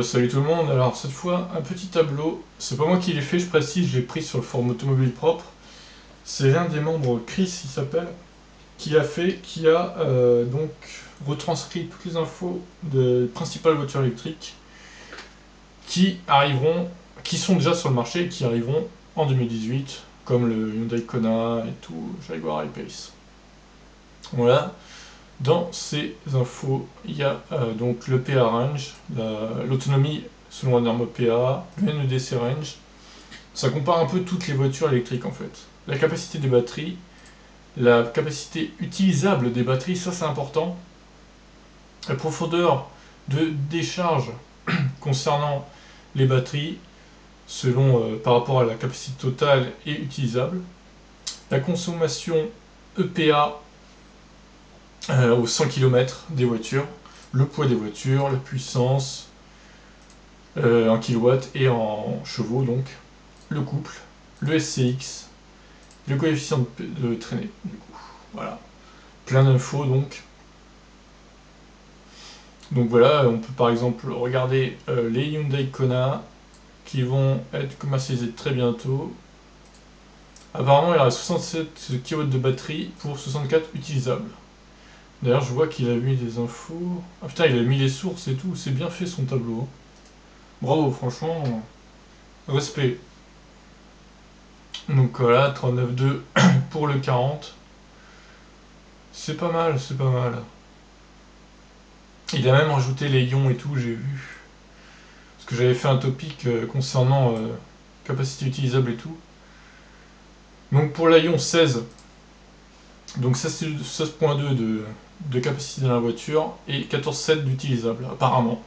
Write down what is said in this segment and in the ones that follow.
Salut tout le monde, alors cette fois un petit tableau, c'est pas moi qui l'ai fait, je précise, je l'ai pris sur le forum automobile propre. C'est l'un des membres, Chris il s'appelle, qui l'a fait, qui a donc retranscrit toutes les infos de principales voitures électriques qui arriveront, qui sont déjà sur le marché et qui arriveront en 2018, comme le Hyundai Kona et tout, Jaguar I-Pace. Voilà. Dans ces infos, il y a donc le PA range, l'autonomie selon la norme PA, le NEDC range. Ça compare un peu toutes les voitures électriques en fait. La capacité des batteries, la capacité utilisable des batteries, ça c'est important. La profondeur de décharge concernant les batteries, selon par rapport à la capacité totale et utilisable. La consommation EPA aux 100 km des voitures, le poids des voitures, la puissance en kilowatts et en chevaux, donc le couple, le SCX, le coefficient de traînée, du coup. Voilà. Plein d'infos donc. Donc voilà, on peut par exemple regarder les Hyundai Kona qui vont être commercialisés très bientôt. Apparemment, il y aura 67 kW de batterie pour 64 utilisables. D'ailleurs, je vois qu'il a mis des infos. Ah putain, il a mis les sources et tout. C'est bien fait son tableau. Bravo, franchement, respect. Donc voilà, 39,2 pour le 40. C'est pas mal, c'est pas mal. Il a même rajouté les ions et tout, j'ai vu. Parce que j'avais fait un topic concernant capacité utilisable et tout. Donc pour l'ion 16, donc 16.2 de capacité dans la voiture et 14,7 d'utilisable, apparemment.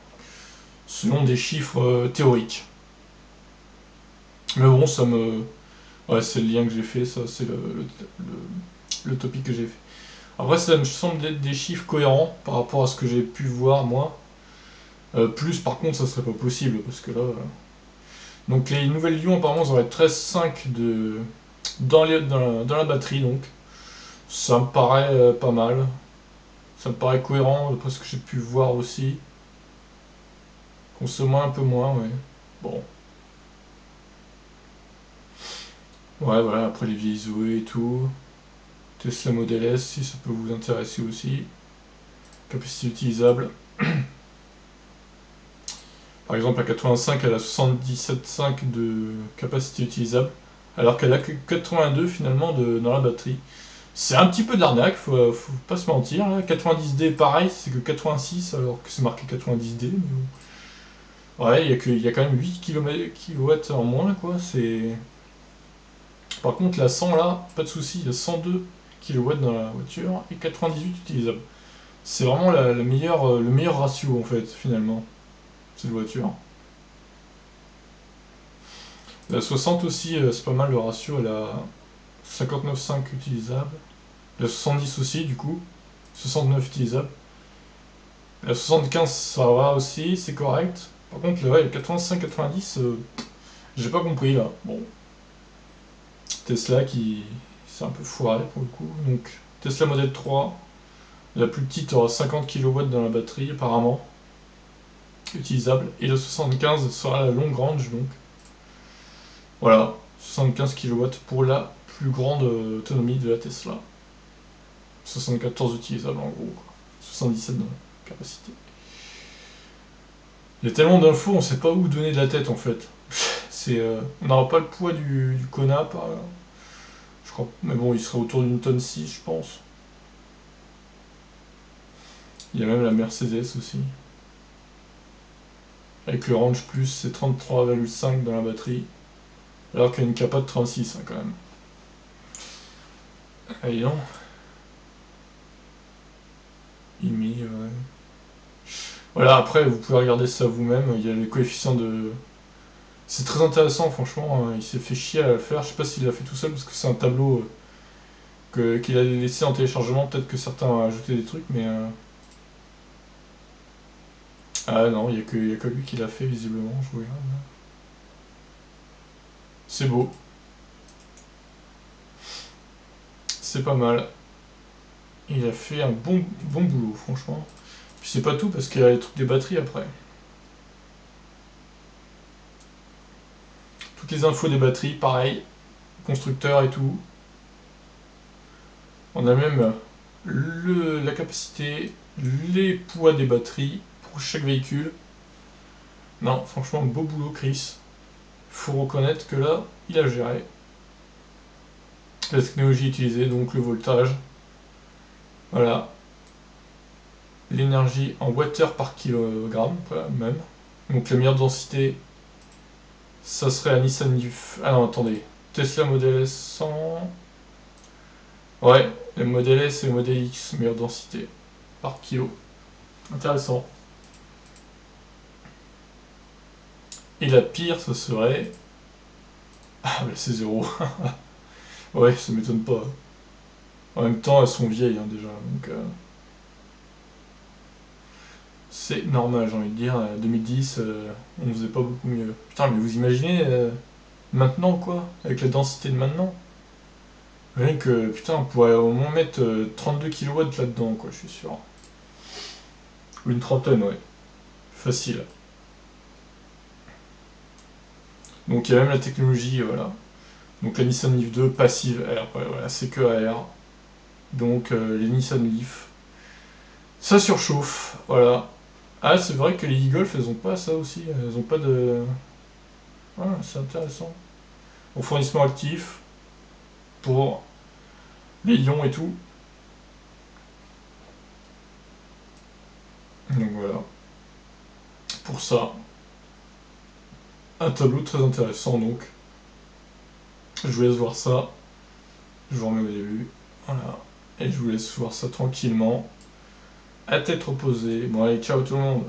Selon des chiffres théoriques. Mais bon, ça me. Ouais, c'est le lien que j'ai fait, ça, c'est le topic que j'ai fait. Après, ça me semble être des chiffres cohérents par rapport à ce que j'ai pu voir, moi. Plus, par contre, ça serait pas possible, parce que là. Donc, les nouvelles Lyon, apparemment, ça aurait 13,5 dans la batterie, donc. Ça me paraît pas mal. Ça me paraît cohérent, d'après ce que j'ai pu voir aussi. Consommer un peu moins, ouais. Bon. Ouais, voilà, après les vieilles Zoé et tout. Tesla Model S, si ça peut vous intéresser aussi. Capacité utilisable. Par exemple, la 85, elle a 77,5 de capacité utilisable, alors qu'elle a que 82 finalement dans la batterie. C'est un petit peu de l'arnaque, faut pas se mentir. 90D, pareil, c'est que 86, alors que c'est marqué 90D. Mais bon. Ouais, il y a quand même 8 kW en moins, quoi. Par contre, la 100 là, pas de souci, il y a 102 kW dans la voiture et 98 utilisables. C'est vraiment le meilleur ratio en fait, finalement, cette voiture. La 60 aussi, c'est pas mal le ratio, elle a 59,5 utilisables. La 70 aussi, du coup, 69 utilisables. La 75, ça va aussi, c'est correct. Par contre, ouais, 85-90, j'ai pas compris là. Bon, Tesla qui c'est un peu foiré pour le coup. Donc, Tesla Model 3, la plus petite aura 50 kW dans la batterie apparemment, utilisable. Et la 75 sera la longue range donc. Voilà, 75 kW pour la plus grande autonomie de la Tesla. 74 utilisables en gros, quoi. 77 de capacité. Il y a tellement d'infos, on sait pas où donner de la tête en fait. On n'aura pas le poids du Kona, je crois. Mais bon, il serait autour d'une tonne 6, je pense. Il y a même la Mercedes aussi. Avec le Range Plus, c'est 33,5 dans la batterie. Alors qu'il y a une capa de 36 hein, quand même. Allez non. Il Voilà, après vous pouvez regarder ça vous-même. Il y a les coefficients de. C'est très intéressant, franchement. Il s'est fait chier à le faire. Je sais pas s'il l'a fait tout seul parce que c'est un tableau qu'il a laissé en téléchargement. Peut-être que certains ont ajouté des trucs, mais. Ah non, y a que lui qui l'a fait visiblement. Je regarde. C'est beau. C'est pas mal. Il a fait un bon boulot, franchement. Puis c'est pas tout parce qu'il y a les trucs des batteries après. toutes les infos des batteries, pareil, constructeur et tout. On a même la capacité, les poids des batteries pour chaque véhicule. Non, franchement, beau boulot, Chris. Faut reconnaître que là, il a géré. La technologie utilisée, donc le voltage. Voilà. L'énergie en watts par kilogramme, même. Donc la meilleure densité, ça serait à Nissan Leaf. Ah non, attendez. Tesla Model S 100. Ouais, le Model S et le Model X, meilleure densité par kilo. Intéressant. Et la pire, ce serait... Ah, bah c'est zéro. Ouais, ça m'étonne pas. En même temps, elles sont vieilles hein, déjà, donc... c'est normal, j'ai envie de dire. 2010, on faisait pas beaucoup mieux. Putain, mais vous imaginez maintenant, quoi, avec la densité de maintenant? Rien que, putain, on pourrait au moins mettre 32 kilowatts là-dedans, quoi, je suis sûr. Ou une trentaine, ouais. Facile. Donc il y a même la technologie, voilà. Donc la Nissan Leaf 2, passive air, ouais, voilà, c'est que AR. Donc les Nissan Leaf, ça surchauffe, voilà. Ah, c'est vrai que les e-Golf, elles ont pas ça aussi, elles ont pas de... Ah, c'est intéressant. Au fournissement actif, pour les ions et tout. Donc voilà, pour ça. Un tableau très intéressant donc. Je vous laisse voir ça. Je vous remets au début. Voilà. Et je vous laisse voir ça tranquillement. À tête reposée. Bon allez, ciao tout le monde.